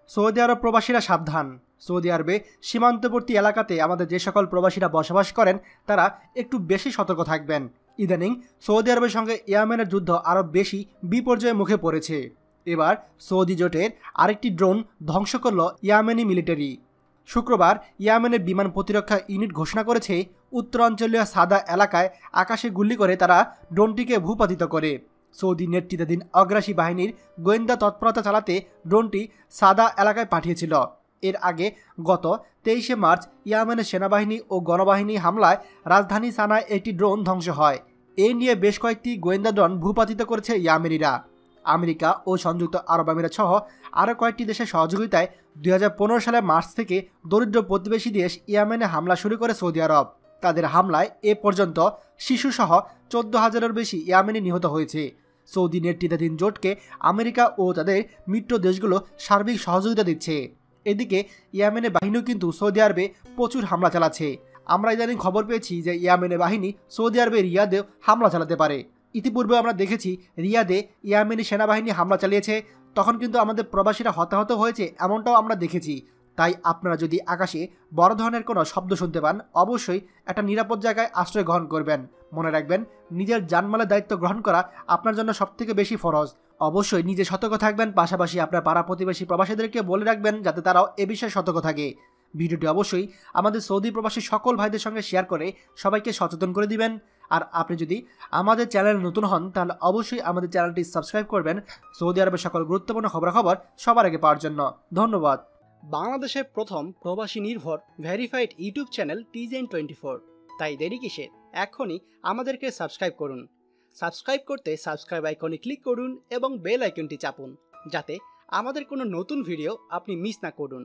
Saudi আরব প্রবাসীরা সাবধান। Saudi আরবে সীমান্তবর্তী এলাকাতে আমাদের যে সকল প্রবাসীরা বসবাস করেন তারা একটু বেশি সতর্ক থাকবেন। ইদানিং সৌদি আরবের সঙ্গে ইয়েমেনের যুদ্ধ আরও বেশি বিপর্যয়ের মুখে পড়েছে। এবার সৌদি জোটের আরেকটি ড্রোন ধ্বংস করল ইয়েমেনি মিলিটারি। শুক্রবার ইয়েমেনের বিমান প্রতিরক্ষা ইউনিট ঘোষণা করেছে উত্তরাঞ্চলীয় সাদা এলাকায় আকাশে গুলি করে তারা ড্রোনটিকে ভূপাতিত করে। সৌদি নেতৃত্বাধীন অগ্রাসী বাহিনীর গোয়েন্দা তৎপরতা চালাতে ড্রোনটি সাদা এলাকায় পাঠিয়েছিল। এর আগে গত 23শে মার্চ ইয়েমেনের সেনাবাহিনী ও গণবাহিনী হামলায় রাজধানী সানায় একটি ড্রোন ধ্বংস হয়। এ নিয়ে বেশ কয়েকটি গোয়েন্দা ড্রোন ভূপাতিত করেছে ইয়েমেনিরা। আমেরিকা ও সংযুক্ত আরব আমিরাত সহ আরও কয়েকটি দেশের সহযোগিতায় 2015 সালের মার্চ থেকে দরিদ্র প্রতিবেশী দেশ ইয়েমেনে হামলা শুরু করে সৌদি আরব। তাদের হামলায় এ পর্যন্ত শিশুসহ 14,000-এর বেশি ইয়েমেনি নিহত হয়েছে। সৌদি নেতৃত্বাধীন জোটকে আমেরিকা ও তাদের মিত্র দেশগুলো সার্বিক সহযোগিতা দিচ্ছে। এদিকে ইয়েমেনের বাহিনীও কিন্তু সৌদি আরবে প্রচুর হামলা চালাচ্ছে। আমরা ইদানিং খবর পেয়েছি যে ইয়েমেনের বাহিনী সৌদি আরবের রিয়াদেও হামলা চালাতে পারে। ইতিপূর্বে আমরা দেখেছি রিয়াদে ইয়েমেনি সেনাবাহিনী হামলা চালিয়েছে, তখন কিন্তু আমাদের প্রবাসীরা হতাহত হয়েছে, এমনটাও আমরা দেখেছি। তাই আপনারা যদি আকাশে বড় ধরনের কোনো শব্দ শুনতে পান অবশ্যই একটা নিরাপদ জায়গায় আশ্রয় গ্রহণ করবেন। মনে রাখবেন, নিজের জানমালের দায়িত্ব গ্রহণ করা আপনার জন্য সবথেকে বেশি ফরজ। অবশ্যই নিজে সতর্ক থাকবেন, পাশাপাশি আপনার পাড়া প্রতিবেশী প্রবাসীদেরকে বলে রাখবেন যাতে তারাও এ বিষয়ে সতর্ক থাকে। ভিডিওটি অবশ্যই আমাদের সৌদি প্রবাসী সকল ভাইদের সঙ্গে শেয়ার করে সবাইকে সচেতন করে দিবেন। আর আপনি যদি আমাদের চ্যানেলে নতুন হন তাহলে অবশ্যই আমাদের চ্যানেলটি সাবস্ক্রাইব করবেন সৌদি আরবের সকল গুরুত্বপূর্ণ খবরাখবর সবার আগে পাওয়ার জন্য। ধন্যবাদ। বাংলাদেশের প্রথম প্রবাসী নির্ভর ভেরিফাইড ইউটিউব চ্যানেল TJN24। তাই দেরি কিসের, এখনই আমাদেরকে সাবস্ক্রাইব করুন। সাবস্ক্রাইব করতে সাবস্ক্রাইব আইকনে ক্লিক করুন এবং বেল আইকনটি চাপুন যাতে আমাদের কোনো নতুন ভিডিও আপনি মিস না করুন।